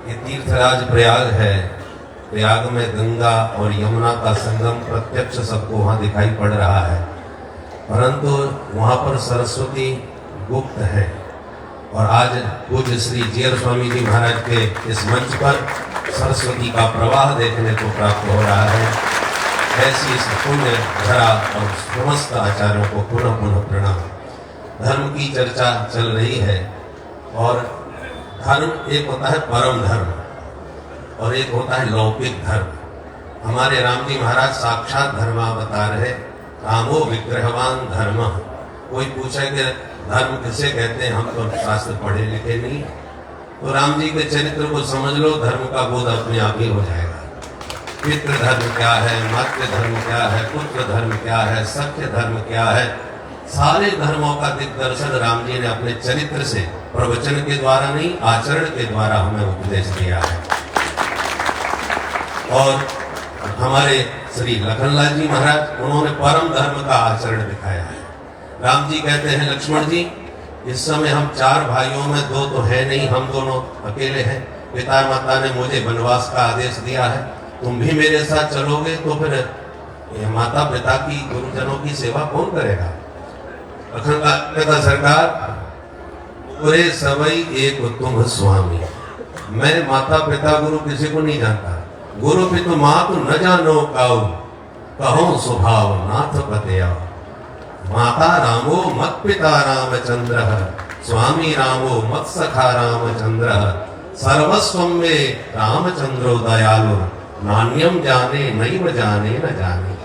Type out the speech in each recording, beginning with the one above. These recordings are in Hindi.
ये तीर्थराज प्रयाग है। प्रयाग में गंगा और यमुना का संगम प्रत्यक्ष सबको वहाँ दिखाई पड़ रहा है, परंतु वहाँ पर सरस्वती गुप्त है। और आज पूज्य श्री जीयर स्वामी जी महाराज के इस मंच पर सरस्वती का प्रवाह देखने को प्राप्त हो रहा है। ऐसी इस पुण्य धरा और समस्त आचार्यों को पुनः पुनः प्रणाम। धर्म की चर्चा चल रही है और धर्म एक होता है परम धर्म और एक होता है लौकिक धर्म। हमारे राम जी महाराज साक्षात धर्मा बता रहे, रामो विग्रहवान धर्म। कोई पूछे कि धर्म किसे कहते हैं, हम तो शास्त्र पढ़े लिखे नहीं, तो राम जी के चरित्र को समझ लो, धर्म का बोध अपने आप ही हो जाएगा। पितृ धर्म क्या है, मातृ धर्म क्या है, पुत्र धर्म क्या है, सत्य धर्म क्या है, सारे धर्मों का दिग्दर्शन राम जी ने अपने चरित्र से, प्रवचन के द्वारा नहीं, आचरण के द्वारा हमें उपदेश दिया है। और हमारे श्री लखनलाल जी महाराज, उन्होंने परम धर्म का आचरण दिखाया है। राम जी कहते हैं, लक्ष्मण जी इस समय हम 4 भाइयों में 2 तो है नहीं, हम दोनों अकेले हैं। पिता माता ने मुझे वनवास का आदेश दिया है, तुम भी मेरे साथ चलोगे तो फिर ये माता पिता की, गुरुजनों की सेवा कौन करेगा। लखनलाल सरकार, पूरे सबई एक तुम स्वामी। मैं माता पिता गुरु किसी को नहीं जानता। गुरु पितु मातु न जानो काऊ, कहो स्वभाव नाथ पतया। माता रामो मत पिता रामचंद्र, स्वामी रामो मत सखा रामचंद्र। सर्वस्व में रामचंद्रो दयालु, नान्यम जाने नैव जाने न जाने।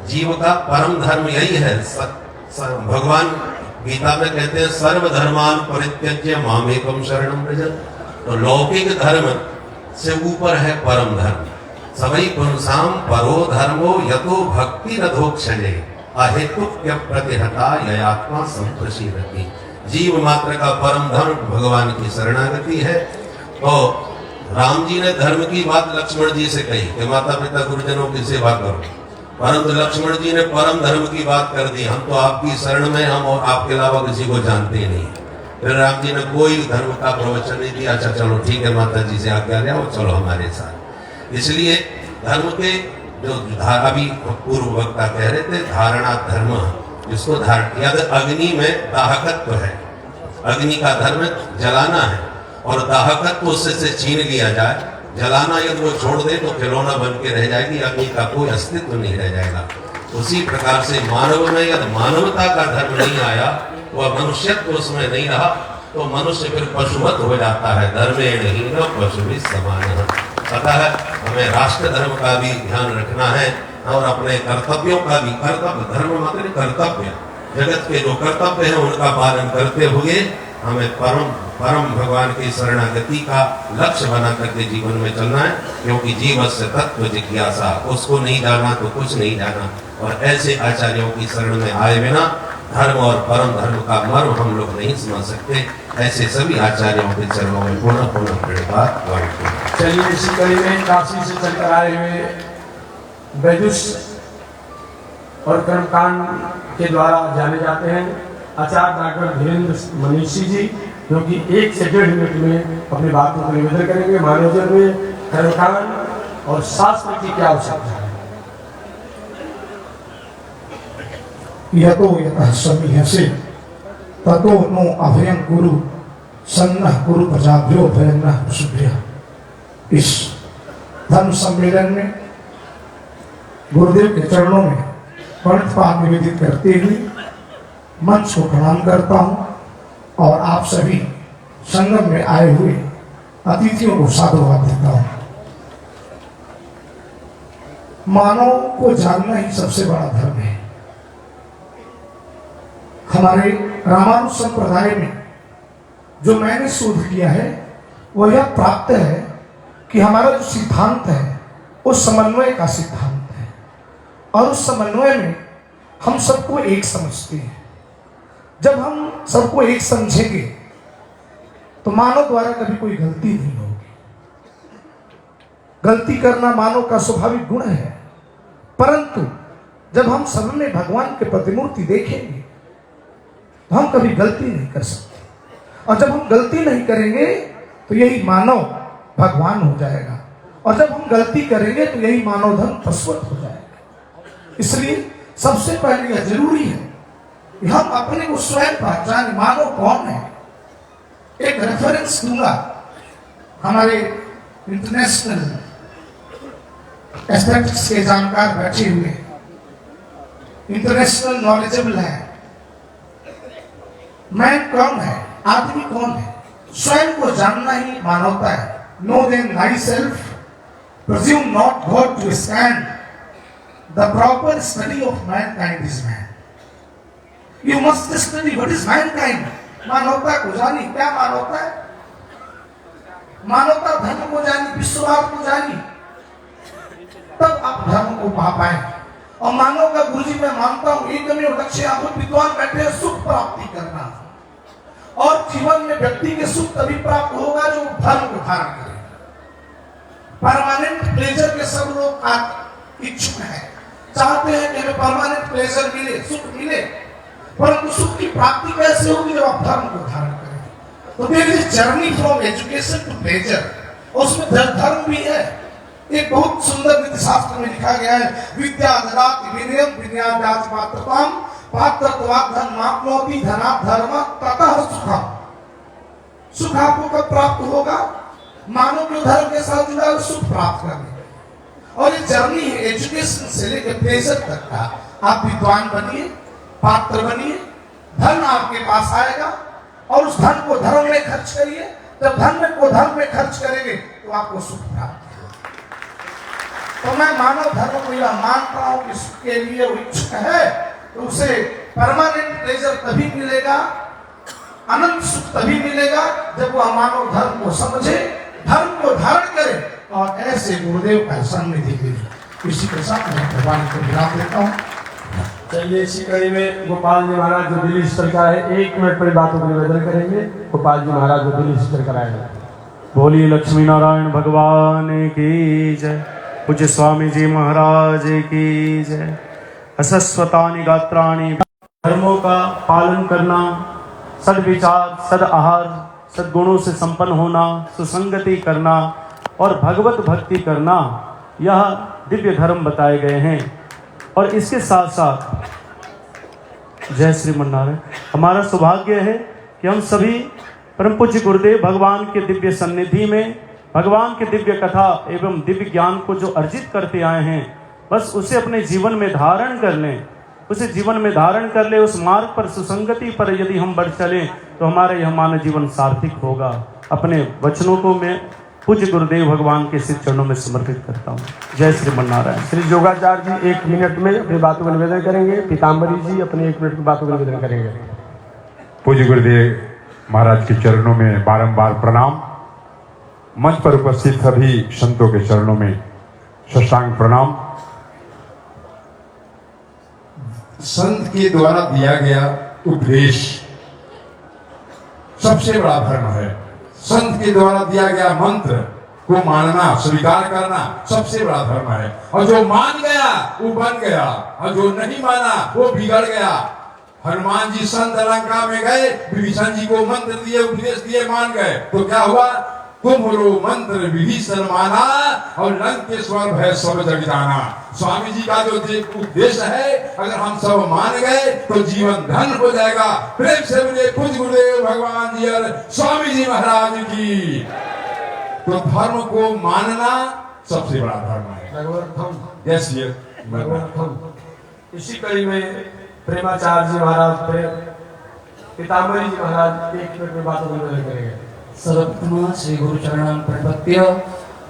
जीव का परम धर्म यही है। भगवान गीता में कहते हैं, सर्वधर्मान परित्यज्य मामेकम शरणम व्रज। तो लौकिक धर्म से ऊपर है परम धर्म। सबई पुंसाम परो धर्मो यतो भक्ति रथोक्षणे, अहेतुक्य प्रतिहता ययात्मा संप्रशीलति। जीव मात्र का परम धर्म भगवान की शरणागति है। तो राम जी ने धर्म की बात लक्ष्मण जी से कही कि माता पिता गुरुजनों की सेवा करो, परंतु लक्ष्मण जी ने परम धर्म की बात कर दी, हम तो आपकी शरण में, हम और आपके अलावा किसी को जानते ही नहीं। फिर राम जी ने कोई धर्म का प्रवचन नहीं दिया। अच्छा चलो ठीक है, माता जी से आज्ञा लिया, चलो हमारे साथ। इसलिए धर्म के जो अभी पूर्व वक्ता कह रहे थे, धारणा धर्म, जिसको धारण, यदि अग्नि में दाहकत्व है, अग्नि का धर्म जलाना है, और दाहकत्व उससे छीन लिया जाए, जलाना यदि वो छोड़ दे तो खिलौना बन के रह जाएगी, अग्नि का कोई अस्तित्व नहीं रह जाएगा। उसी प्रकार से मानव में यदि मानवता का धर्म नहीं आया, वह मनुष्यत्व उसमें नहीं रहा, तो मनुष्य फिर पशुवत हो जाता है। धर्मेण हीन पशुभिः समानः। अतः हमें राष्ट्र धर्म का भी ध्यान रखना है और अपने कर्तव्यों का भी। कर्तव्य, धर्म मतलब कर्तव्य, जगत के जो कर्तव्य है उनका पालन करते हुए हमें परम भगवान की शरणागति का लक्ष्य बना करके जीवन में चलना है। क्योंकि जीवन से तत्व जिज्ञासा, उसको नहीं जाना तो कुछ नहीं जाना। और ऐसे आचार्यों की शरण में आए बिना धर्म और परम धर्म का मर्म हम लोग नहीं समझ सकते। ऐसे सभी आचार्यों के चरणों में पुनः पुनः प्रणिपात। चलिए इसी कड़ी में काशी से चलकर आए हुए वैदुष और कर्मकांड के द्वारा जाने जाते हैं आचार्य डॉक्टर धीरेन्द्र मनीषी जी, जो कि 1 से 1.5 मिनट में अपनी बातों को निवेदन करेंगे। मानवजन में कर्मकांड और शास्त्र की क्या आवश्यकता है। यतो यतः समीहसे ततो नो अभयं कुरु, सन्नः कुरु प्रजाभ्यो भयं नः पशुभ्यः। इस धर्म सम्मेलन में गुरुदेव के चरणों में प्रणिपात निवेदित करते हुए मंच को प्रणाम करता हूँ और आप सभी संगम में आए हुए अतिथियों को साधुवाद देता हूँ। मानव को जानना ही सबसे बड़ा धर्म है। हमारे रामानुज संप्रदाय में जो मैंने शोध किया है वह यह प्राप्त है कि हमारा जो सिद्धांत है वो समन्वय का सिद्धांत है, और उस समन्वय में हम सबको एक समझते हैं। जब हम सबको एक समझेंगे तो मानव द्वारा कभी कोई गलती नहीं होगी। गलती करना मानव का स्वाभाविक गुण है, परंतु जब हम सब में भगवान के प्रतिमूर्ति देखेंगे तो हम कभी गलती नहीं कर सकते। और जब हम गलती नहीं करेंगे तो यही मानव भगवान हो जाएगा। और जब हम गलती करेंगे तो यही मानव धर्म शाश्वत हो जाएगा। इसलिए सबसे पहले यह जरूरी है कि हम अपने को स्वयं पहचाने, मानव कौन है। एक रेफरेंस दूंगा, हमारे इंटरनेशनल एस्पेक्ट्स के जानकार बैठे हुए, इंटरनेशनल नॉलेजेबल है। मैन कौन है, आदमी कौन है, स्वयं को जानना ही मानवता है। Know then thy self, presume not God to stand, the proper study of mankind is man. You must study what is mankind. मानवता को जानी, क्या मानवता है, मानवता धर्म को जानी, विश्ववाद को जानी, तब आप धर्म को पा पाए। और मानव का गुरुजी मैं मानता हूं एकमेव लक्ष्य आप विद्वान बैठे हैं सुख प्राप्ति करना। और जीवन में व्यक्ति के सुख तभी प्राप्त होगा जो धर्म को धारण करे। परमानेंट प्लेजर के सब लोग इच्छुक हैं, चाहते हैं कि हमें परमानेंट प्लेजर मिले, सुख मिले, परंतु सुख की प्राप्ति कैसे होगी जब आप धर्म को धारण करें। तो there is journey from education to pleasure, उसमें धर्म भी है। एक बहुत सुंदर नीति शास्त्र में लिखा गया है, विद्या ददाति विनयम विनयादाच पात्रताम पात्रत्वात् धर्माप्नोति धनात् धर्म ततः सुखम। सुख आपको कब प्राप्त होगा, मानव के धर्म के साथ जुड़ा हुआ सुख प्राप्त करने। और ये जर्नी है एजुकेशन से लेकर प्लेजर तक का। आप विद्वान बनिए, पात्र बनिए, धन आपके पास आएगा और उस धन को धर्म में खर्च करिए। जब धन को धर्म में खर्च करेंगे तो आपको सुख प्राप्त। तो मैं मानव धर्म को यह मानता हूं कि सुख के लिए वो इच्छुक है तो उसे परमानेंट प्लेजर तभी मिलेगा, अनंत सुख तभी मिलेगा जब वह मानव धर्म को समझे, धर्म को धारण करे और ऐसे गुरुदेव का सानिध्य मिले। इसी के साथ मैं भगवान को विराम देता हूँ। चलिए इसी कड़ी में गोपाल जी महाराज जो दिल्ली स्तर का है 1 मिनट पर बातों को निवेदन करेंगे। गोपाल जी महाराज जो दिल्ली स्तर का आएगा। बोलिए लक्ष्मी नारायण भगवान की जय। पूज्य स्वामी जी महाराज की जय। असस्वतानि गात्राणि, धर्मों का पालन करना, सद्विचार, सद आहार, सद्गुणों से संपन्न होना, सुसंगति करना और भगवत भक्ति करना, यह दिव्य धर्म बताए गए हैं। और इसके साथ साथ जय श्रीमन्नारायण, हमारा सौभाग्य है कि हम सभी परम पूज्य गुरुदेव भगवान के दिव्य सन्निधि में भगवान के दिव्य कथा एवं दिव्य ज्ञान को जो अर्जित करते आए हैं, बस उसे अपने जीवन में धारण कर लें, उसे जीवन में धारण कर ले। उस मार्ग पर, सुसंगति पर यदि हम बढ़ चलें तो हमारा यह मानव जीवन सार्थक होगा। अपने वचनों को मैं पूज्य गुरुदेव भगवान के सिर चरणों में समर्पित करता हूँ। जय श्रीमन्नारायण। श्री योगाचार्य जी 1 मिनट में अपनी बातों का निवेदन करेंगे। पीताम्बरी जी अपने 1 मिनट की बातों का निवेदन करेंगे। पूज्य गुरुदेव महाराज के चरणों में बारंबार प्रणाम। मंच पर उपस्थित सभी संतों के चरणों में साष्टांग प्रणाम। संत के द्वारा दिया गया उपदेश सबसे बड़ा धर्म है। संत के द्वारा दिया गया मंत्र को मानना, स्वीकार करना सबसे बड़ा धर्म है। और जो मान गया वो बन गया, और जो नहीं माना वो बिगड़ गया। हनुमान जी संत लंका में गए, विभीषण जी को मंत्र दिए, उपदेश दिए, मान गए, तो क्या हुआ? तुम लो मंत्र विभीषण माना और लंकेश्वर भय सब जग जाना। स्वामी जी का जो उपदेश है, अगर हम सब मान गए तो जीवन धन हो जाएगा। प्रेम से बोले पूज्य गुरुदेव भगवान जी और स्वामी जी महाराज की। तो धर्म को मानना सबसे बड़ा धर्म है। यस इसी कड़ी में प्रेमाचार्य जी महाराज, पीताम्बरी जी महाराज 1 मिनट में बातों को निवेदन करेंगे। सर्वप्रथम श्री गुरु चरणां प्रणपत्य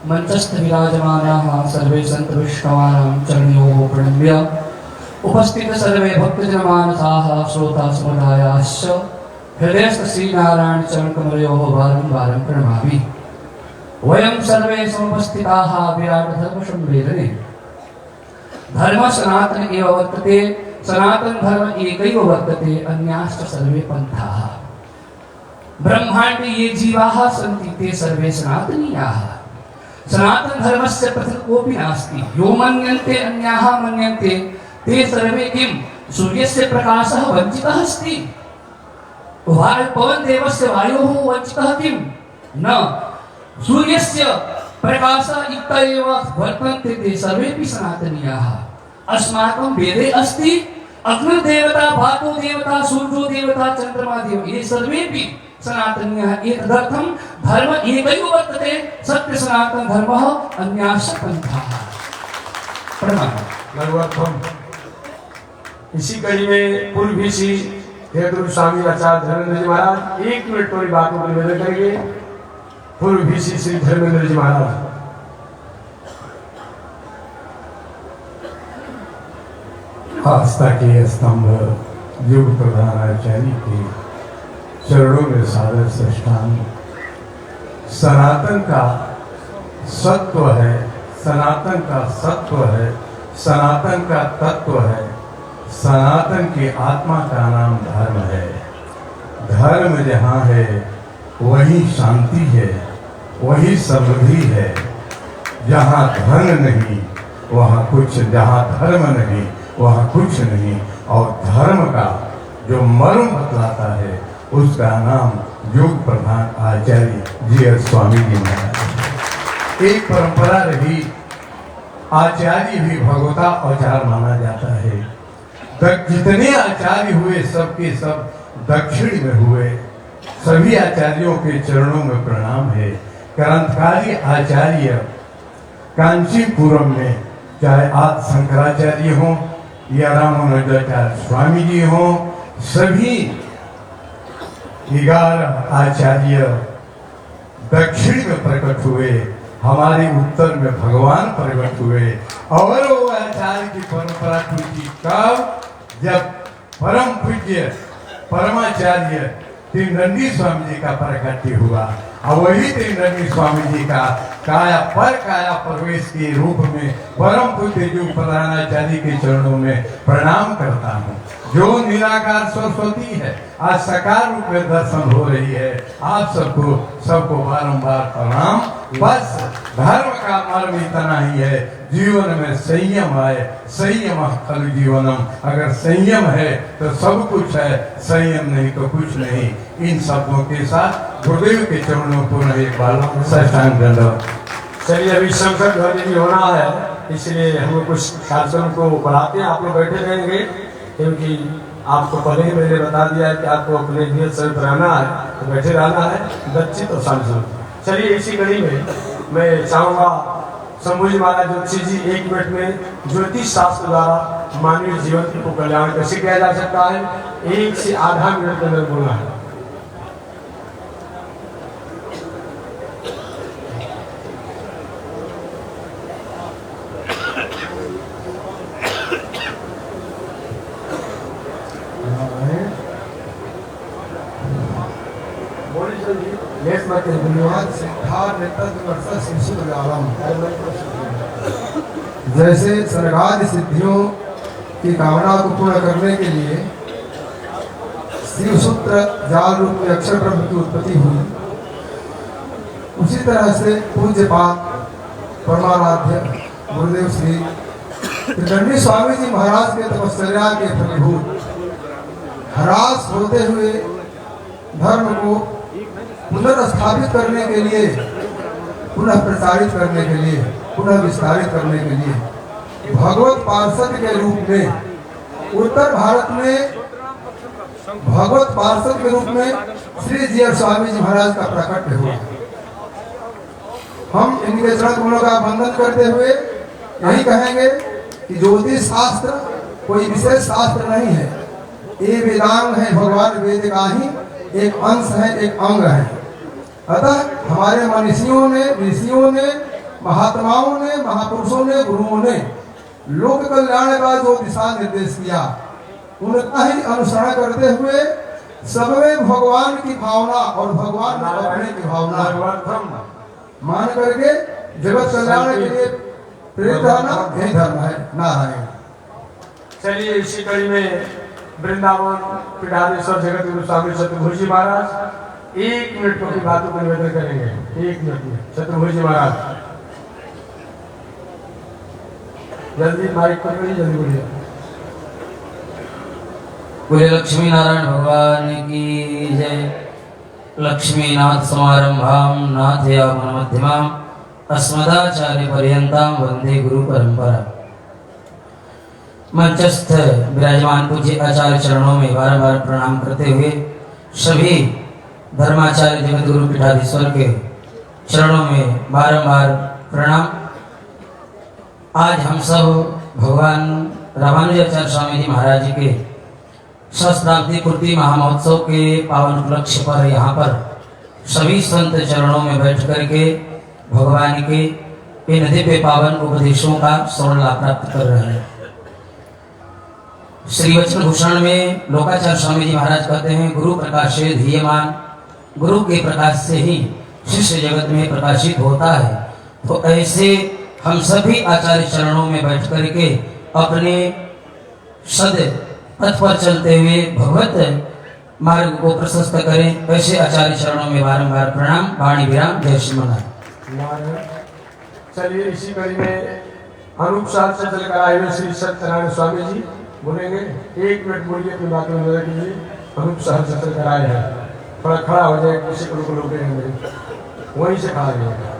मंचस्थ विराजमानाः सर्वे संत वैष्णवानां चरणयोः प्रणम्य उपस्थित सर्वे भक्तजनमानसाः श्रोता समुदायाश्च हृदयस्थ श्री नारायण चरण कमलयोः बारंबारं प्रणमामि। वयं सर्वे समुपस्थिताः विराट धर्म संवेदने। धर्म सनातन एव वर्तते, सनातन धर्म एकैव वर्तते, अन्याश्च सर्वे पंथाः। ब्रह्मांडे ये जीवाः सन्ति ते सर्वे सनातनीयाः। सनातन धर्मस्य पृथक् कोऽपि नास्ति। यो मन्यन्ते अन्याः मन्यन्ते ते सर्वे किं सूर्यस्य प्रकाशः वञ्चितः अस्ति। पवन देवस्य वायोः वञ्चितः किं न। सूर्यस्य प्रकाशयुक्त एव वर्तन्ते ते सर्वेपि सनातनीयाः। अस्माकं वेदे अस्ति अग्निदेवता, भातो देवता, सूर्यो देवता, चंद्रमा देव, ये सर्वेपि सनातनीयः। एतदर्थं धर्म एकैव वर्तते, सत्य सनातन धर्मः, अन्याश्च पंथाः। प्रणाम। लगभग इसी कड़ी में पूर्व भी श्री हेतु स्वामी आचार्य धर्मेंद्र जी महाराज 1 मिनट थोड़ी बातों को निवेदन करेंगे। पूर्व भी श्री धर्मेंद्र जी महाराज। आस्था के स्तंभ युग प्रधान आचार्य के चरणों में सादर साष्टांग। सनातन का सत्व है, सनातन का सत्व है, सनातन का तत्व है, सनातन की आत्मा का नाम धर्म है। धर्म जहाँ है वही शांति है, वही समृद्धि है। जहाँ धर्म नहीं वहाँ कुछ, जहाँ धर्म नहीं वहाँ कुछ नहीं। और धर्म का जो मर्म बतलाता है उसका नाम योग प्रधान आचार्य जी स्वामी जी महाराज। एक परंपरा रही, आचार्य भी भगवता आचार्य माना जाता है। जितने आचार्य हुए सबके सब दक्षिण में हुए। सभी आचार्यों के चरणों में प्रणाम है। क्रांतिकारी आचार्य कांचीपुरम में, चाहे आज शंकराचार्य हो या रामानुजाचार्य स्वामी जी हो, सभी 11 आचार्य दक्षिण में प्रकट हुए। हमारे उत्तर में भगवान प्रकट हुए। और वो आचार्य की परंपरा टूटी कब? जब परम पूज्य परमाचार्य त्रिनंदी स्वामी जी का प्रकट हुआ। और वही त्रिनंदी स्वामी जी का काया प्रवेश के रूप में परम पूज्य जो प्रधानाचार्य के चरणों में प्रणाम करता हूँ। जो निराकार सरस्वती है आज साकार रूप में दर्शन हो रही है। आप सबको बारंबार प्रणाम। बस धर्म का मर्म इतना ही है, जीवन में संयम आए। संयम खलु जीवनम। अगर संयम है तो सब कुछ है, संयम नहीं तो कुछ नहीं। इन शब्दों के साथ गुरुदेव के चरणों को एक बार साष्टांग दंडवत। चलिए अभी शंकर ध्वनि भी होना है, इसलिए हम लोग कुछ कार्यक्रम को बढ़ाते हैं। आप लोग बैठे रहेंगे क्योंकि आपको पहले ही मैंने बता दिया है कि आपको अपने नियत सहित रहना है, तो बैठे रहना है दक्षित और शांत। चलिए इसी कड़ी में मैं चाहूँगा शंभू जी महाराज ज्योतिषी जी 1 मिनट में ज्योतिष शास्त्र द्वारा मानवीय जीवन को कल्याण कैसे किया जा सकता है 1 से आधा मिनट के अंदर बोलना है। जैसे सर्गादि सिद्धियों की कामना को पूर्ण करने के लिए शिवसूत्र जाल रूप में अक्षर ब्रह्म की उत्पत्ति हुई, उसी तरह से पूज्य पाद परमाराध्य गुरुदेव श्री त्रिकंडी स्वामी जी महाराज के तपश्चर्या के फलीभूत ह्रास होते हुए धर्म को पुनर्स्थापित करने के लिए, पुनः प्रचारित करने के लिए, पुनः विस्तारित करने के लिए भगवत पार्षद के रूप में उत्तर भारत में भगवत पार्षद के रूप में श्री जी स्वामी जी महाराज का प्रकट हुआ। हम इनके चरण कमलों का वंदन करते हुए यही कहेंगे कि ज्योतिष शास्त्र कोई विशेष शास्त्र नहीं है, ये वेदांग है, भगवान वेद का ही एक अंश है, एक अंग है। अतः हमारे मनीषियों ने, ऋषियों ने, महात्माओं ने, महापुरुषों ने, गुरुओं ने लोक कल्याण का जो दिशा निर्देश किया उनका ही अनुसरण करते हुए सब में भगवान की भावना और भगवान में अपने की भावना मान करके जगत कल्याण के लिए प्रेरित रहना यही धर्म है। नारायण। चलिए इसी कड़ी में वृंदावन पीठाधीश्वर जगत गुरु स्वामी चतुर्भुजी महाराज 1 मिनट की बातों को निवेदन करेंगे। 1 मिनट में चतुर्भुजी महाराज जल्दी माइक पकड़िए, जल्दी बोलिए। बोले लक्ष्मी नारायण भगवान की जय। लक्ष्मीनाथ समारंभां नाथयामन मध्यमाम् अस्मदाचार्य पर्यन्तां वंदे गुरु परंपरा। मंचस्थ विराजमान पूज्य आचार्य चरणों में बार-बार प्रणाम करते हुए सभी धर्माचार्य जगत गुरु पीठाधीश्वर के चरणों में बारंबार प्रणाम। आज हम सब भगवान रामानुजाचार्य स्वामी जी महाराज जी के सहस्त्राब्दी पूर्ति महामहोत्सव के पावन उपलक्ष्य पर यहाँ पर सभी संत चरणों में बैठ करके भगवान के इन दिव्य पावन उपदेशों का श्रवण लाभ प्राप्त कर रहे हैं। श्री वचन भूषण में लोकाचार्य स्वामी जी महाराज कहते हैं, गुरु प्रकाशे धीयमान, गुरु के प्रकाश से ही शिष्य जगत में प्रकाशित होता है। तो ऐसे हम सभी आचार्य चरणों में बैठ करके अपने सद पथ पर चलते हुए भगवत मार्ग को प्रशस्त करें। ऐसे आचार्य चरणों में बारंबार प्रणाम। वाणी विराम। जय श्री महाराज। चलिए इसी कड़ी में अनूप साल से चलकर आए हुए श्री सत्यनारायण स्वामी जी बोलेंगे। 1 मिनट बोलिए अपनी बात में के लिए। अनूप साल से चलकर आए हैं, थोड़ा खड़ा हो जाए, किसी को लोग वहीं से खड़ा जाएगा।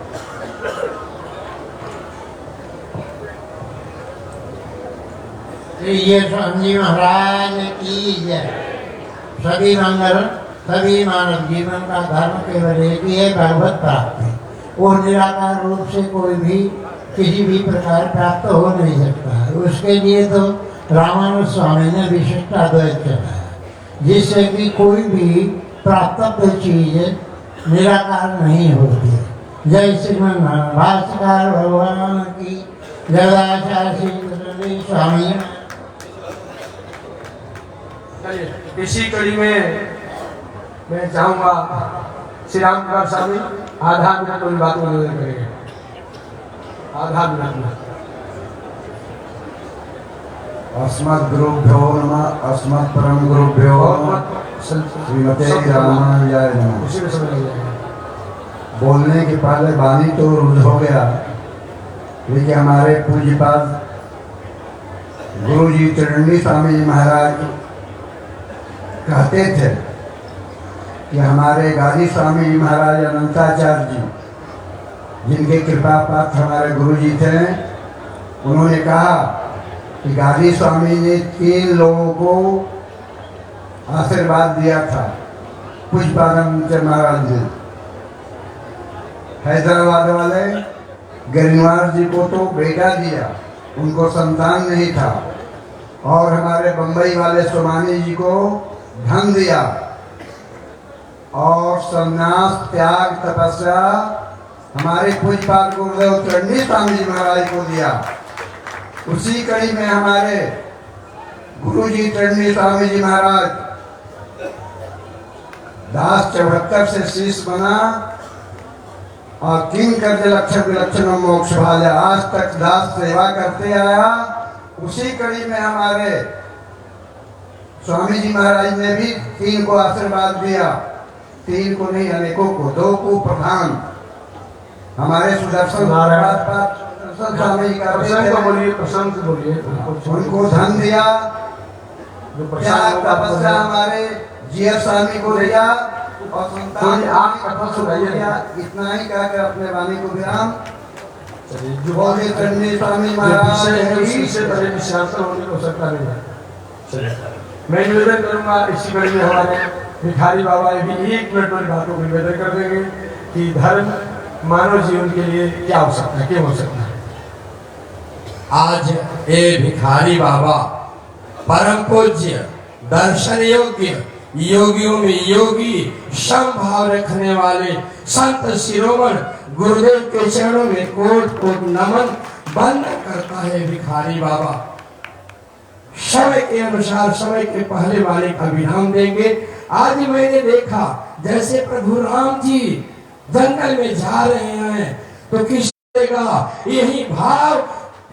ये स्वामी महाराज की जय। सभी मंगल, सभी मानव जीवन का धर्म केवल एक ही है, भगवत प्राप्ति। वो निराकार रूप से कोई भी किसी भी प्रकार प्राप्त हो नहीं सकता है। उसके लिए तो रामानुज स्वामी ने विशिष्ट अद्वैत चलाया, जिससे कि कोई भी प्राप्त चीज निराकार नहीं होती। जय श्रीमन भाष्यकार भगवान की जय। स्वामी इसी कड़ी में मैं चाहूंगा श्री राम प्रकाश स्वामी आधा मिनट उन बातों को निवेदन करेंगे। आधा मिनट में। अस्मद् गुरुभ्यो नमः। अस्मद् परम गुरुभ्यो श्रीमते रामानुजाय नमः। उसी में समझ जाएगा। बोलने के पहले वाणी तो रुद्ध हो गया, लेकिन हमारे पूज्यपाद गुरु जी चरणी स्वामी जी महाराज कहते थे कि हमारे गाजी स्वामी जी महाराज अनंताचार्य जी, जिनके कृपा पात्र हमारे गुरु जी थे, उन्होंने कहा कि गाजी स्वामी ने 3 लोगों को आशीर्वाद दिया था। पूज्यपाद महाराज जी हैदराबाद वाले गरिमार जी को तो बेटा दिया, उनको संतान नहीं था, और हमारे बंबई वाले सोमानी जी को धन दिया, और संन्यास त्याग तपस्या हमारे पूज्यपाद गुरुदेव चरणी स्वामी जी महाराज को दिया। उसी कड़ी में हमारे गुरु जी चरणी स्वामी जी महाराज दास 74 से शीश बना और किंग कर लक्षण विलक्षण मोक्ष भाजा, आज तक दास सेवा करते आया। उसी कड़ी में हमारे स्वामी जी महाराज ने भी 3 को आशीर्वाद दिया। 3 को नहीं, अनेकों को, 2 को प्रधान हमारे सुदर्शन स्वामी जी का बोलिए, प्रशांत बोलिए। उनको धन दिया। त्याग तपस्या हमारे जीएस स्वामी को दिया, और संतान इतना ही कहकर अपने वाणी को विराम। स्वामी महाराज होने को सकता नहीं है। मैं निवेदन करूंगा इसी कड़ी में हमारे भिखारी बाबा भी 1 मिनट में बातों को निवेदन कर देंगे कि धर्म मानव जीवन के लिए क्या हो सकता है, क्या हो सकता है। आज ये भिखारी बाबा परम पूज्य, दर्शन योग्य, योगियों में योगी, समभाव रखने वाले संत शिरोमण गुरुदेव के चरणों में कोट कोट नमन वंदन करता है भिखारी बाबा। समय के अनुसार समय के पहले वाले का विराम देंगे। आज मैंने देखा जैसे प्रभु राम जी जंगल में जा रहे हैं तो किस यही भाव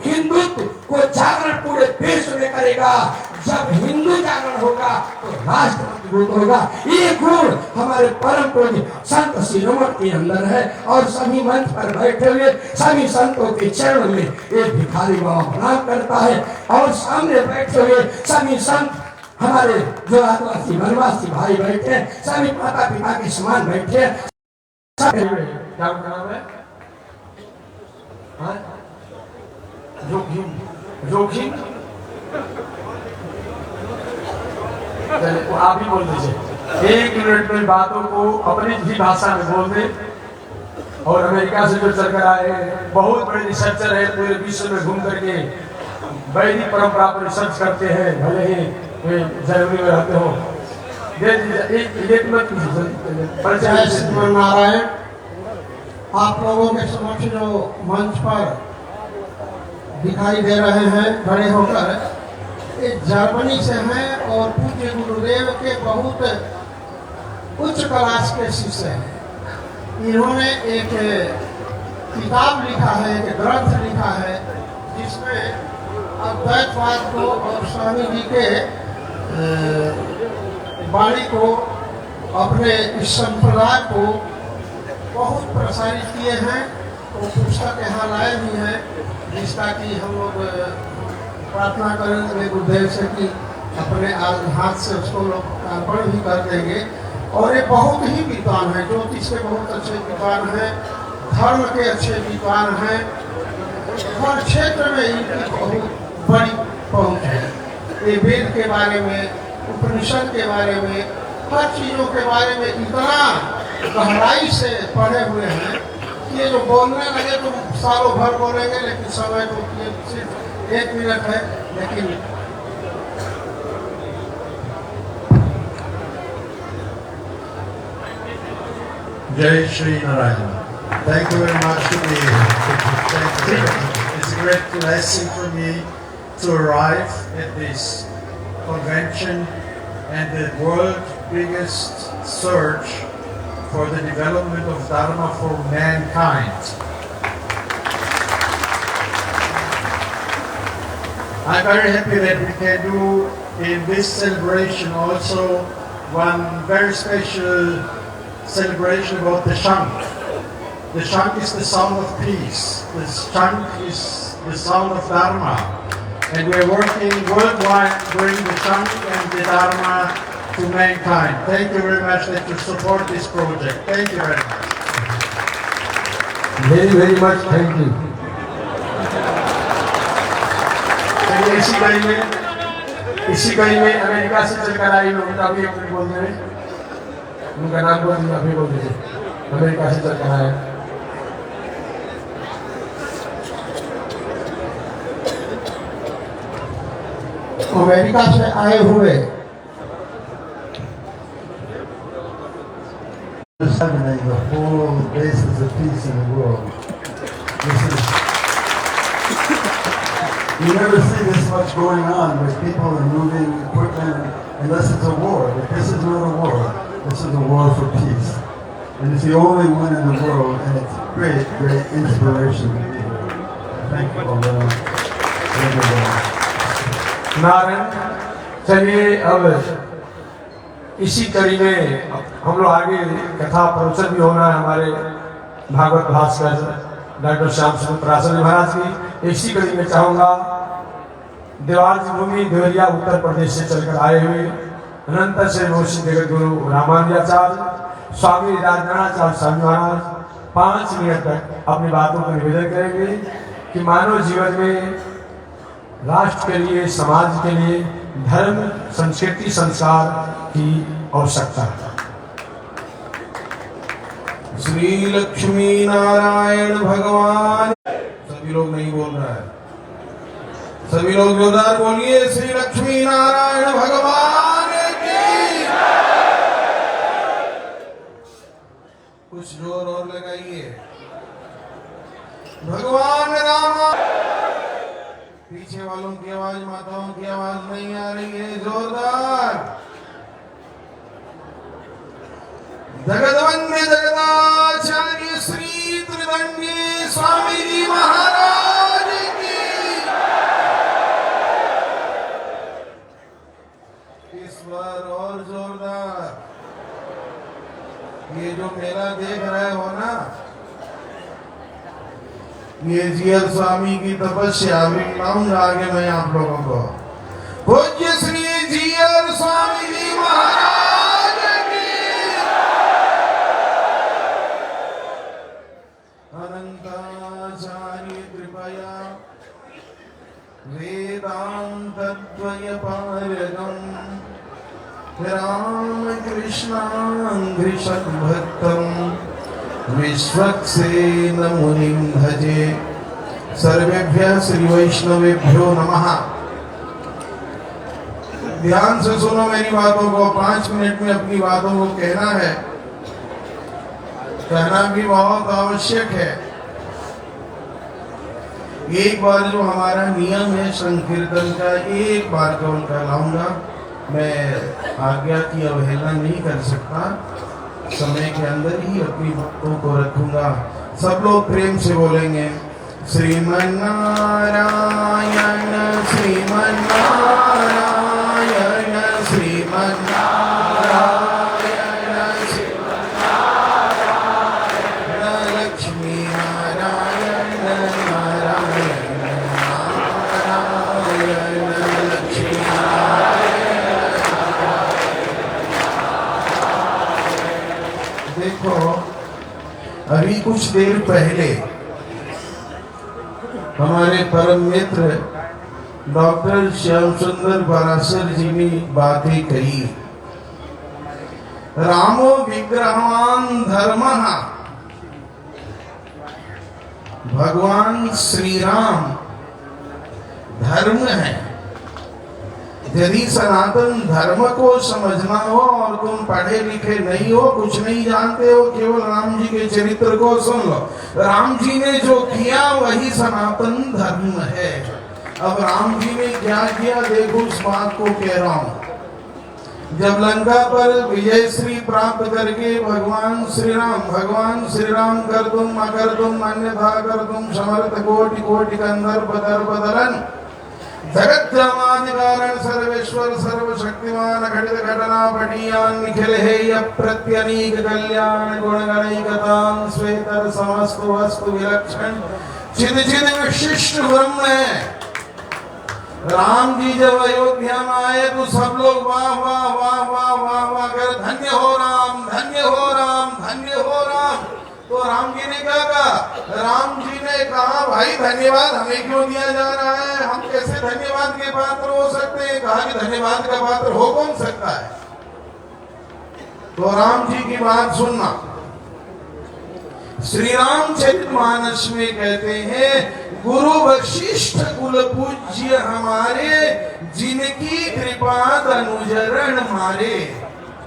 हिंदुत्व को जागरण पूरे देश में करेगा। जब हिंदू जागरण होगा तो राष्ट्र मजबूत होगा। ये गुण हमारे परम पूज्य संत शिरोमण के अंदर है, और सभी मंच पर बैठे हुए सभी संतों के चरण में ये भिखारी बाबा प्रणाम करता है, और सामने बैठे हुए सभी संत हमारे जो आदिवासी वनवासी भाई बैठे सभी माता पिता के समान बैठे। क्या नाम है? जोखिम जोखिम चलिए आप ही बोल दीजिए 1 मिनट में बातों को अपनी ही भाषा में बोल दे। और अमेरिका से जो चलकर आए बहुत बड़े रिसर्चर है, पूरे विश्व में घूम करके वैदिक परंपरा पर रिसर्च करते हैं, भले ही वे जर्मनी में रहते हो। जय श्री नारायण। आप लोगों के समक्ष जो मंच पर दिखाई दे रहे हैं खड़े होकर, ये जर्मनी से हैं और पूज्य गुरुदेव के बहुत उच्च क्लास के शिष्य हैं। इन्होंने एक किताब लिखा है, एक ग्रंथ लिखा है, जिसमें अद्वैतवाद को और स्वामी जी के वाणी को, अपने इस संप्रदाय को बहुत प्रसारित किए हैं। तो पुस्तक यहाँ लाए भी हैं, जिसका कि हम लोग प्रार्थना करेंगे गुरुदेव से कि अपने हाथ से उसको लोग अर्पण भी कर देंगे। और ये बहुत ही विद्वान है, ज्योतिष के बहुत अच्छे विद्वान हैं, धर्म के अच्छे विद्वान हैं, हर क्षेत्र में इनकी बहुत बड़ी पहुंच है। ये वेद के बारे में, उपनिषद के बारे में, हर चीज़ों के बारे में इतना गहराई से पढ़े हुए हैं कि ये जो बोलने लगे तो सालों भर बोलेंगे, लेकिन समय तो सिर्फ 1 मिनट है। लेकिन Jai Shri Narayana. Thank you very much to be here. Thank you. It's a great blessing for me to arrive at this convention and the world's biggest search for the development of Dharma for mankind. I'm very happy that we can do in this celebration also one very special celebration about the Shank. The Shank is the sound of peace. The Shank is the sound of Dharma. And we are working worldwide to bring the Shank and the Dharma to mankind. Thank you very much that you support this project. Thank you very much. Very, very much thank you. चलिए इसी कड़ी में अमेरिका से चलकर आई उनका भी अपने बोल दें, उनका नाम बोल दीजिए, अभी बोल दीजिए। अमेरिका से चलकर आए अमेरिका से आए हुए Disseminating the whole basis of peace in the world. You never see this much going on with people and moving equipment unless it's a war. But this is not a war. This is a war for peace. And it's the only one in the world, and it's great, great inspiration. Thank you all. Narayan. चलिए अब इसी कड़ी में हम लोग आगे कथा प्रवचन भी होना है हमारे भागवत भास्कर डॉक्टर श्याम सुंदर पराशर महाराज की। इसी कड़ी में चाहूँगा देवार भूमि देवरिया उत्तर प्रदेश से चलकर आए हुए अनंत से रोशी जगत गुरु रामानुजाचार्य स्वामी राजनारायणाचार्य स्वामी महाराज 5 मिनट तक अपनी बातों का निवेदन करेंगे कि मानव जीवन में राष्ट्र के लिए, समाज के लिए धर्म, संस्कृति, संस्कार की आवश्यकता है। श्री लक्ष्मी नारायण भगवान। सभी लोग नहीं बोल रहा है, सभी लोग जोरदार बोलिए श्री लक्ष्मी नारायण भगवान की। कुछ जोर और लगाइए। भगवान राम। पीछे वालों की आवाज, माताओं की आवाज नहीं आ रही है, जोरदार। जगदवंद्य जगदाचार्य श्री त्रिदंडी स्वामी जी महाराज की। इस बार और जोरदार। ये जो मेला देख रहे हो ना, ये जीएल स्वामी की तपस्या। अभी लाऊंगा आगे मैं आप लोगों को। पूज्य श्री जीएल अनंताचार्य कृपया वेदान्तद्वयपारगम् रामकृष्णाङ्घ्रिशद्भक्तम् विश्वक्सेन मुनिं भजे। सर्वेभ्यः श्री वैष्णवेभ्यो नमः। ध्यान से सुनो मेरी बातों को। 5 मिनट में अपनी बातों को कहना है, कहना भी बहुत आवश्यक है। एक बार जो हमारा नियम है संकीर्तन का, एक बार केवल कहलाऊंगा। मैं आज्ञा की अवहेलना नहीं कर सकता, समय के अंदर ही अपनी बातों को रखूंगा। सब लोग प्रेम से बोलेंगे श्रीमन्नारायण श्रीमन्नारायण श्रीमन्नारायण श्रीमन्नारायण लक्ष्मी नारायण नारायण नारायण लक्ष्मी नारायण। देखो, अभी कुछ देर पहले हमारे परम मित्र डॉक्टर श्याम सुंदर पराशर जी ने बातें कही। रामो विग्रहवान धर्मः, भगवान श्री राम धर्म है। यदि सनातन धर्म को समझना हो और तुम पढ़े लिखे नहीं हो, कुछ नहीं जानते हो, केवल राम जी के चरित्र को सुन लो। राम जी ने जो किया वही सनातन धर्म है। अब राम जी ने क्या किया देखो, उस बात को कह रहा हूं। जब लंका पर विजय श्री प्राप्त करके भगवान श्री राम कर तुम अकर तुम अन्यथा कर तुम समर्थ कोटि कोटि कंदर बदर बदरन जगत कारण सर्वेश्वर सर्वशक्तिमान घटित घटना पटियान निखिल हे प्रत्यनीक कल्याण गुण गणिकतान श्वेतर समस्त वस्तु विलक्षण चिद चिद विशिष्ट ब्रह्म है। राम जी जब अयोध्या में आए तो सब लोग वाह वाह वाह वाह वाह वाह कर धन्य हो राम धन्य हो राम धन्य हो राम। तो राम जी ने क्या कहा? राम जी ने कहा भाई धन्यवाद हमें क्यों दिया जा रहा है, हम कैसे धन्यवाद के पात्र हो सकते हैं। कहा कि धन्यवाद का पात्र हो कौन सकता है। तो राम जी की बात सुनना। श्री रामचरितमानस में कहते हैं गुरु वशिष्ठ कुल पूज्य हमारे जिनकी कृपा अनुचरण मारे।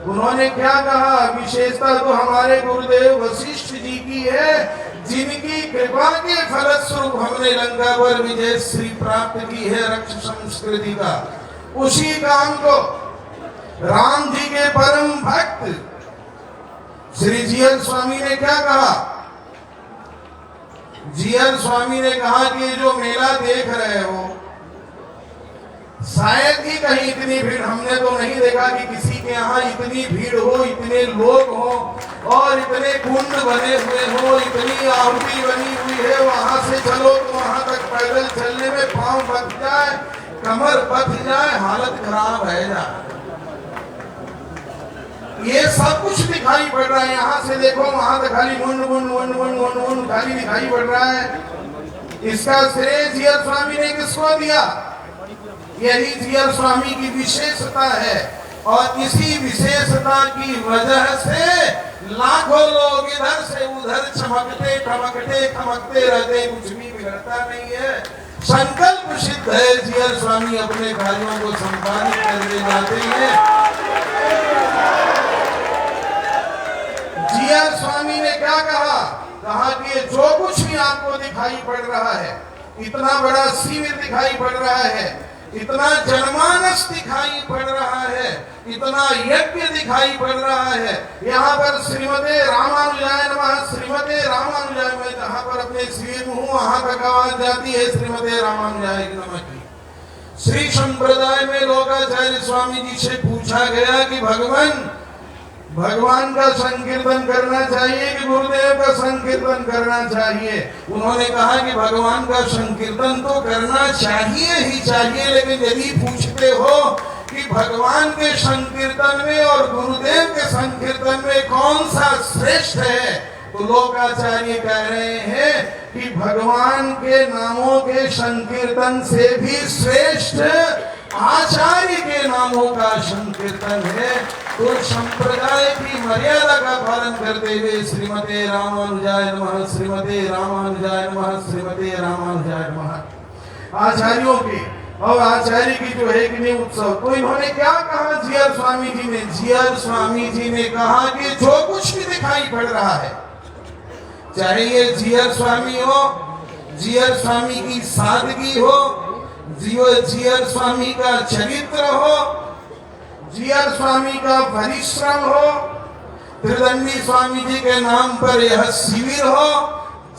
उन्होंने क्या कहा? विशेषता तो हमारे गुरुदेव वशिष्ठ जी की है, जिनकी कृपा के फलस्वरूप हमने लंका पर विजय श्री प्राप्त की है रक्ष संस्कृति का। उसी काम को राम जी के परम भक्त श्री जीएल स्वामी ने क्या कहा? जीएल स्वामी ने कहा कि जो मेला देख रहे हो शायद ही कहीं इतनी भीड़, हमने तो नहीं देखा कि किसी के यहाँ इतनी भीड़ हो, इतने लोग हो और इतने कुंड बने हुए हो, इतनी आहुति बनी हुई है। वहां से चलो तो वहां तक पैदल चलने में पांव बच जाए, कमर बच जाए, हालत खराब है जाए। ये सब कुछ दिखाई पड़ रहा है। यहाँ से देखो वहां तक खाली मुंड मुंड मुंड मुंड मुंड मुंड खाली दिखाई पड़ रहा है। इसका श्रेय जीएल स्वामी ने किसको दिया? यही जीएल स्वामी की विशेषता है और इसी विशेषता की वजह से लाखों लोग इधर से उधर चमकते ठमकते खमकते रहते, कुछ भी बिगड़ता नहीं है। संकल्प सिद्ध है, जीएल स्वामी अपने कार्यों को संपादित करने जाते हैं। जीएल स्वामी ने क्या कहा? कहा कि जो कुछ भी आपको दिखाई पड़ रहा है, इतना बड़ा शिविर दिखाई पड़ रहा है, इतना जनमानस दिखाई पड़ रहा है, इतना यज्ञ दिखाई पड़ रहा है, यहाँ पर श्रीमते रामानुजाय नमः श्रीमते रामानुजाय, मैं जहाँ पर अपने शिविर में हूँ वहां तक आवाज जाती है श्रीमते रामानुजाय नमः की। श्री संप्रदाय में लोकाचार्य स्वामी जी से पूछा गया कि भगवान का संकीर्तन करना चाहिए कि गुरुदेव का संकीर्तन करना चाहिए। उन्होंने कहा कि भगवान का संकीर्तन तो करना चाहिए ही चाहिए, लेकिन यदि पूछते हो कि भगवान के संकीर्तन में और गुरुदेव के संकीर्तन में कौन सा श्रेष्ठ है, तो लोकाचार्य कह रहे हैं कि भगवान के नामों के संकीर्तन से भी श्रेष्ठ आचार्य के नामों का संकीर्तन है। तो संप्रदाय की मर्यादा का पालन करते हुए श्रीमते रामानुजाय नमः, श्रीमते रामानुजाय नमः, श्रीमते रामानुजाय नमः आचार्यों की और आचार्य की जो है कि नहीं उत्सव। तो इन्होंने क्या कहा जीयर स्वामी जी ने? जीयर स्वामी जी ने कहा कि जो कुछ भी दिखाई पड़ रहा है, चाहे ये जीयर स्वामी हो, जीयर स्वामी की सादगी हो, जीयर स्वामी का चरित्र हो, जीयर स्वामी का परिश्रम हो, त्रिदंडी स्वामी जी के नाम पर यह शिविर हो,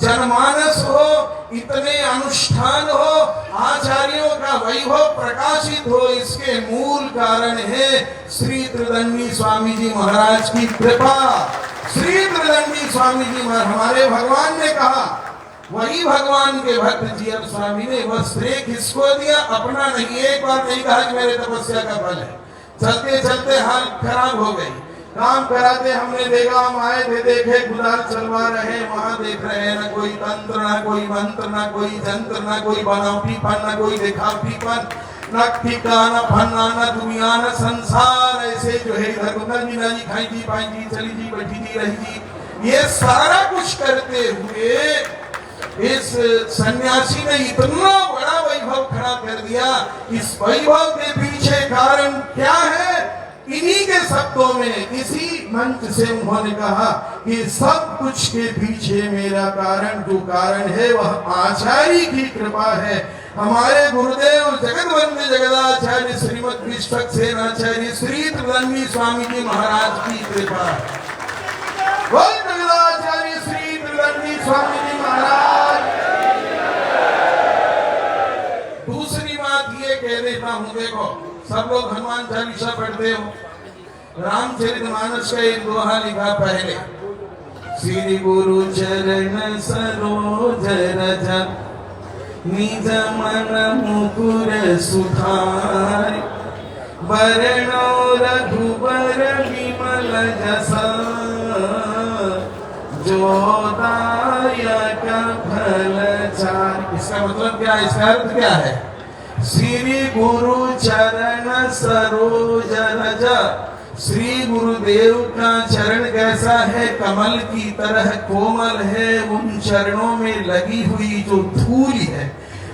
जनमानस हो, इतने अनुष्ठान हो, आचार्यों का वैभव प्रकाशित हो, इसके मूल कारण है श्री त्रिदंडी स्वामी जी महाराज की कृपा। श्री त्रिदंडी स्वामी जी महाराज हमारे भगवान ने कहा, वही भगवान के भक्त जीयर स्वामी ने वह श्रेय किसको दिया? अपना नहीं। एक बार नहीं कहा कि मेरे तपस्या का फल है। चलते चलते हाल खराब हो गई, काम कराते हमने देखा, हम आए थे देखे गुदार चलवा रहे, वहां देख रहे हैं ना कोई तंत्र, ना कोई मंत्र, ना कोई जंत्र, ना कोई बनावटीपन, ना कोई दिखावटीपन, ना ठिकाना फन्ना, ना दुनिया, ना संसार। ऐसे जो है इधर उधर जी ना जी खाई जी पाई जी चली जी बैठी जी रही जी, ये सारा कुछ करते हुए इस सन्यासी ने इतना बड़ा वैभव खड़ा कर दिया। इस वैभव के पीछे कारण क्या है? इन्हीं के शब्दों में इसी मंच से उन्होंने कहा कि सब कुछ के पीछे मेरा कारण, जो कारण है वह आचार्य की कृपा है। हमारे गुरुदेव जगतवंदे जगदाचार्य श्रीमद विश्वक्सेनाचार्य श्री त्रिदंडी स्वामी जी महाराज की कृपा। बोल जगदाचार्य श्री त्रिदंडी स्वामी जी महाराज। दूसरी बात ये कह देता हूँ, देखो सब लोग हनुमान चालीसा पढ़ते हो, रामचरितमानस का एक दोहा लिखा पहले, श्री गुरु चरण सरोज रज निज मन मुकुर सुधार, बरनौ रघुबर विमल जसा, जो दायक फल चार। इसका मतलब क्या है? इसका अर्थ क्या है? श्री गुरु चरण सरोज रज, श्री गुरुदेव का चरण कैसा है? कमल की तरह कोमल है। उन चरणों में लगी हुई जो धूल है,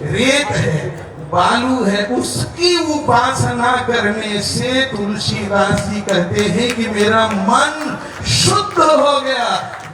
रेत है, बालू है, उसकी उपासना करने से तुलसीदास जी कहते हैं कि मेरा मन शुद्ध हो गया,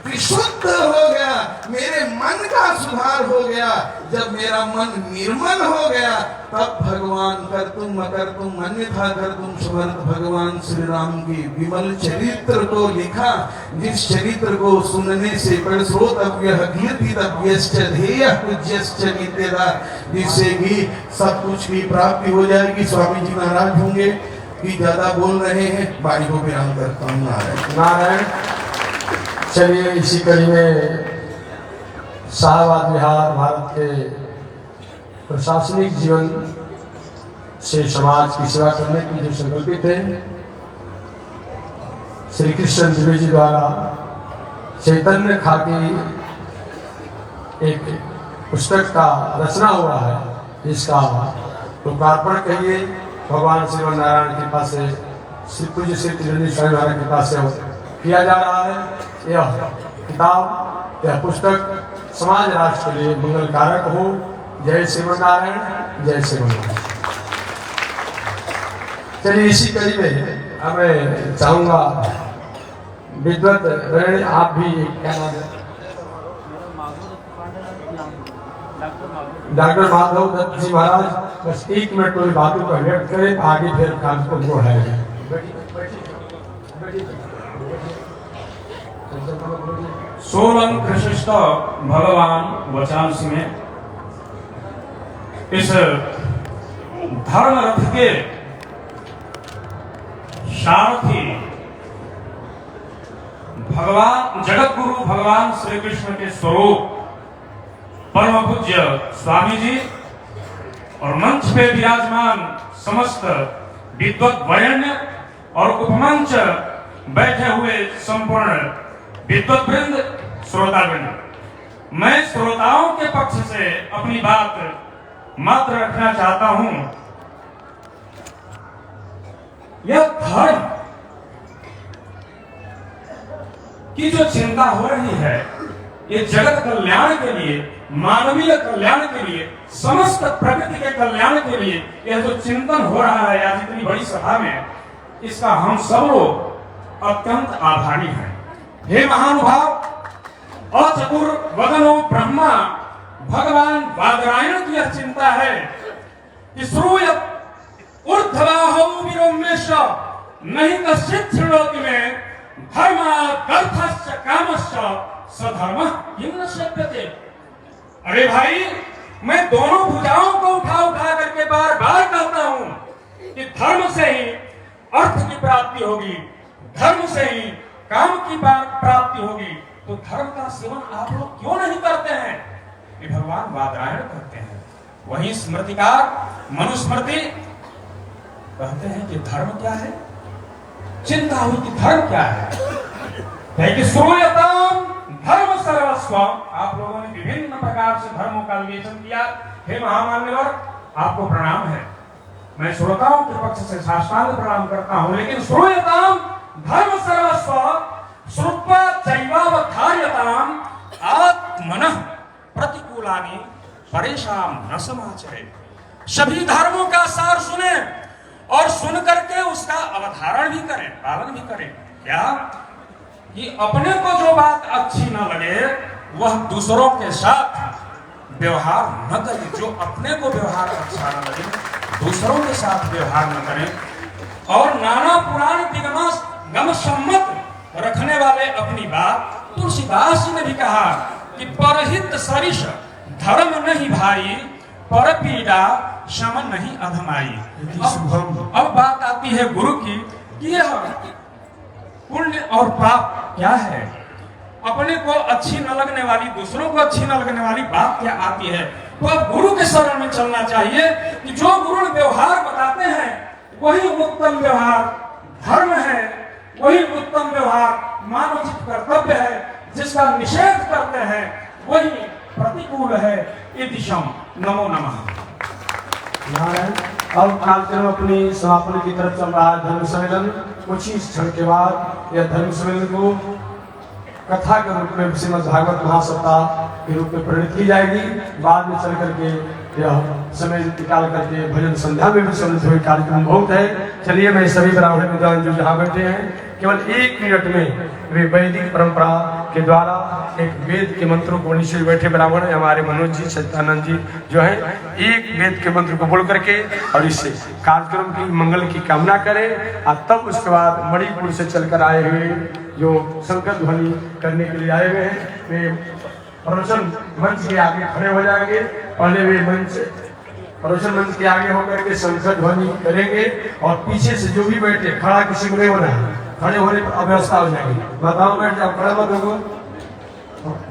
विशुद्ध हो गया, मेरे मन का सुधार हो गया। जब मेरा मन निर्मल हो गया तब भगवान कर तुम अन्यथा कर तुम सुमर्थ भगवान श्री राम की विमल चरित्र को लिखा, जिस चरित्र को सुनने से पर श्रोतव्य कीर्तितव्यश्च ध्येयः पूज्यश्च नित्यदा, जिससे कि सब कुछ की प्राप्ति हो जाएगी। स्वामी जी नाराज होंगे कि ज्यादा बोल रहे हैं, बारी को विराम करता हूँ। नारायण। चलिए इसी कड़ी में शाहबाद बिहार भारत के प्रशासनिक जीवन से समाज की सेवा करने की जो संकल्पित है, श्री कृष्ण दुबे जी द्वारा चैतन्य खाती एक पुस्तक का रचना हुआ है, जिसका लोकार्पण कहिए भगवान श्री नारायण के पास से श्री पूज्य श्री त्रिदंडी स्वामी महाराज के पास से किया जा रहा है। यह किताब, यह पुस्तक समाज राष्ट्र के लिए मंगल कारक हो। जय श्रीमन्नारायण, जय श्रीमन्नारायण। चलिए इसी कड़ी में अब मैं चाहूंगा विद्वत वर्ण, आप भी क्या नाम है? डॉक्टर माधव दत्त जी महाराज, बस 1 मिनट कोई बातों को व्यक्त करें, आगे फिर कार्यक्रम को बढ़ाएंगे। सोलंग कृष्ण भगवान वचांसी में इस धर्म रथ के सारथी भगवान जगत गुरु भगवान श्री कृष्ण के स्वरूप परम पूज्य स्वामी जी और मंच पे विराजमान समस्त विद्वत वरेण्य और उपमंच बैठे हुए संपूर्ण विद्वत वृंद, श्रोतागण, मैं श्रोताओं के पक्ष से अपनी बात मात्र रखना चाहता हूं। यह धर्म की जो चिंता हो रही है, ये जगत कल्याण के लिए, मानवीय कल्याण के लिए, समस्त प्रकृति के कल्याण के लिए यह जो चिंतन हो रहा है आज इतनी बड़ी सभा में, इसका हम सब लोग अत्यंत आभारी हैं। हे महानुभाव, अचतुर वदनो ब्रह्मा भगवान वादरायण की यह चिंता है कि श्रूयत ऊर्ध्वबाहो विरोमेश नहीं कश्चित् त्रिलोकी में धर्मार्थश्च कामश्च सधर्मः किं न शक्यते। अरे भाई, मैं दोनों भुजाओं को उठा उठा करके बार बार कहता हूं कि धर्म से ही अर्थ की प्राप्ति होगी, धर्म से ही काम की प्राप्ति होगी। तो धर्म का सेवन आप लोग क्यों नहीं करते हैं? ये भगवान वादरायण करते हैं। वहीं स्मृतिकार मनुस्मृति कहते हैं कि धर्म क्या है। चिंता हुई कि धर्म क्या है, कि श्रूयताम धर्म सर्वस्व। आप लोगों ने विभिन्न प्रकार से धर्मों का विवेचन किया। हे महामान्यवर, आपको प्रणाम है। मैं श्रोताओं के पक्ष से साष्टांग प्रणाम करता हूं। लेकिन श्रूयताम धर्म सर्वस्व श्रुत्वा चैवावधार्यताम आत्मनः प्रतिकूलानि परेशान न समाचरे। सभी धर्मों का सार सुने और सुन करके उसका अवधारण भी करें, पालन भी करें। क्या कि अपने को जो बात अच्छी न लगे वह दूसरों के साथ व्यवहार न करें। जो अपने को व्यवहार अच्छा न लगे दूसरों के साथ व्यवहार न करें। और नाना पुराण गम सम्मत रखने वाले अपनी बात तुलसीदास जी ने भी कहा कि परहित सरिष धर्म नहीं भाई, पर पीड़ा शम नहीं अधमाई। अब बात आती है गुरु की कि यह पुण्य और पाप क्या है। अपने को अच्छी न लगने वाली, दूसरों को अच्छी न लगने वाली बात क्या आती है। तो अब गुरु के शरण में चलना चाहिए कि जो गुरु व्यवहार बताते हैं वही उत्तम व्यवहार धर्म है, वही उत्तम व्यवहार मानवोचित कर्तव्य है। जिसका निषेध करते हैं वही प्रतिकूल है। इतिशम नमो नमः। नारायण। अब कार्यक्रम अपनी समापन की तरफ चल रहा है। धर्म सम्मेलन कुछ ही क्षण के बाद यह धर्म सम्मेलन को कथा के रूप में श्रीमद् भागवत महासप्ताह के रूप में परिणित की जाएगी। बाद में चल करके यह समय निकाल करके भजन संध्या में भी सम्मिलित हुए कार्यक्रम बहुत है। चलिए, मैं सभी ब्राह्मण विद्वान जो जहाँ बैठे हैं केवल 1 मिनट में वे वैदिक परंपरा के द्वारा एक वेद के मंत्रों को नीचे बैठे ब्राह्मण हमारे मनोज जी सत्यानंद जी जो है 1 वेद के मंत्र को बोल करके और इससे कार्यक्रम की मंगल की कामना करें। और तब उसके बाद मणिपुर से चलकर आए हुए जो शंकर ध्वनि करने के लिए आए हुए हैं वे प्रवचन मंच के आगे खड़े हो जाएंगे। पहले वे प्रवचन मंच के आगे होकर के शंकर ध्वनि करेंगे और पीछे से जो भी बैठे, खड़ा किसी को नहीं होना है, खड़े होने पर अव्यवस्था हो जाएगी। बताओ, बैठ जाओ, खड़ा मत हो,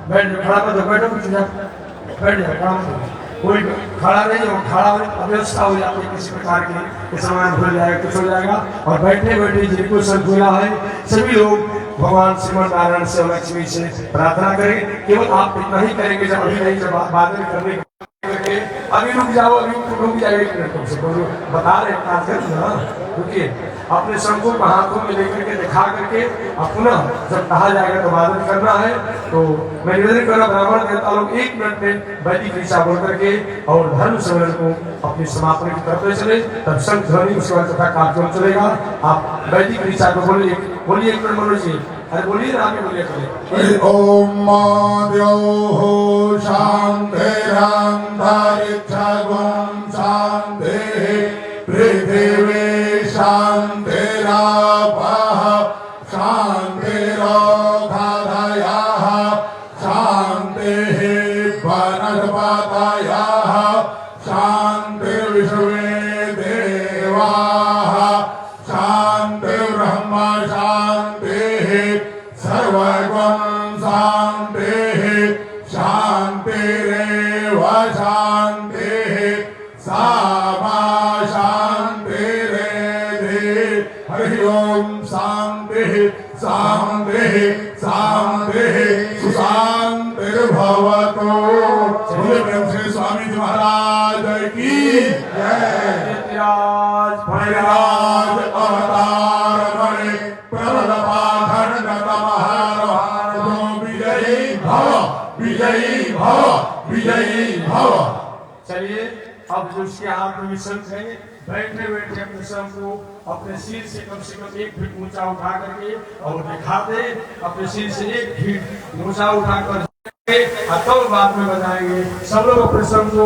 बैठ जाओ, खड़ा मत हो, बैठो, बैठ जाओ, खड़ा मत हो। कोई खड़ा नहीं हो, खड़ा अव्यवस्था हो जाती है किसी प्रकार की, सामान भूल जाएगा, कुछ हो जाएगा। और बैठे बैठे जिनको सब भूला है सभी लोग भगवान श्रीमन नारायण से और लक्ष्मी से प्रार्थना करें। केवल आप इतना ही करेंगे, जब अभी नहीं, जब बाद में करने अभी रुक जाओ, अभी रुक जाइए, बता रहे रुकिए। अपने शंकुर को हाथों में लेकर के दिखा करके पुनः जब कहा जाएगा तो वादन करना है। तो मैं निवेदन कर रहा ब्राह्मण देवता लोग 1 मिनट में वैदिक ऋचा बोल करके और धर्म सम्मेलन को अपनी समापन की तरफ ले चले। तब शंख ध्वनि उसके बाद तथा कार्यक्रम चलेगा। आप वैदिक ऋचा को बोलिए 1 मिनट मनोज जी। अरे बोलिए ना, आगे बोलिए। ओम द्योः शान्तिरन्तरिक्षगुं शान्तिः पृथिवी शान्तिरापः शान्तिरोषधयः शान्तिः वनस्पतयः शान्तिर्विश्वे देवाः शान्तिर्ब्रह्म शान्तिः सर्वगुण शान्तिः शान्तिरेव शान्तिः सामा शान्तिरेधि। हरि ओम शान्तिः शान्तिः शान्तिः सुशान्तिः। बोले प्रेम से स्वामी जी महाराज की जय। फणिराज अवतार बने प्रबल पाखंड विजयी भव विजयी भव विजयी भव। चलिए अब जो उसके हाथ में शंख है, बैठे बैठे अपने शंख को अपने सिर से कम 1 फीट ऊंचा उठा करके और दिखा दे। अपने सिर से 1 फीट ऊंचा उठाकर तो बाद में बताएंगे। सब लोग अपने शंख को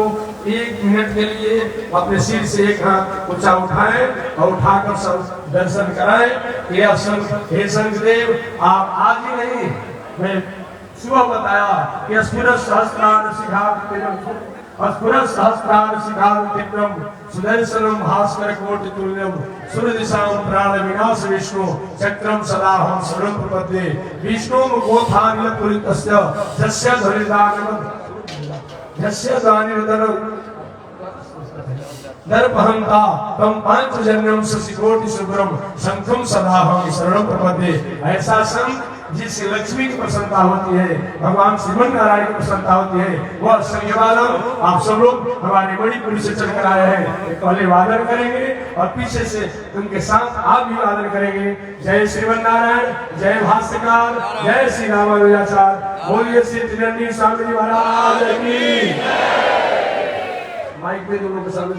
1 मिनट के लिए अपने सिर से 1 हाथ ऊंचा उठाएं और उठाकर सब दर्शन कराएं। यह शंख, हे शंखदेव, आप आज ही नहीं, मैं सुबह बताया कि स्फुरत सहस्त्रार शिखार सुदर्शनम भास्कर कोटि तुल्यम सूर्यदिशां प्राण विनाश विष्णु चक्रम सदा हम शरणं प्रपद्ये विष्णु गोथानिल पुरितस्य जस्य दानिवदन दर्पहंता तम पांचजन्यम शशिकोटि शुभ्रम शंखम सदा हम शरणं प्रपद्ये। ऐसा शंख जिससे लक्ष्मी की प्रसन्नता होती है, भगवान श्रीमन नारायण की प्रसन्नता होती है, वह संयवादन आप सब लोग हमारी बड़ी पुरी से चलकर आए हैं। पहले वादन करेंगे और पीछे से उनके साथ आप भी वादन करेंगे। जय श्रीमन नारायण, जय भाष्यकार, जय श्री रामानुजाचार्य, बोलिए श्री त्रिनंदी स्वामी जी महाराज की। माइक पे दोनों के सामने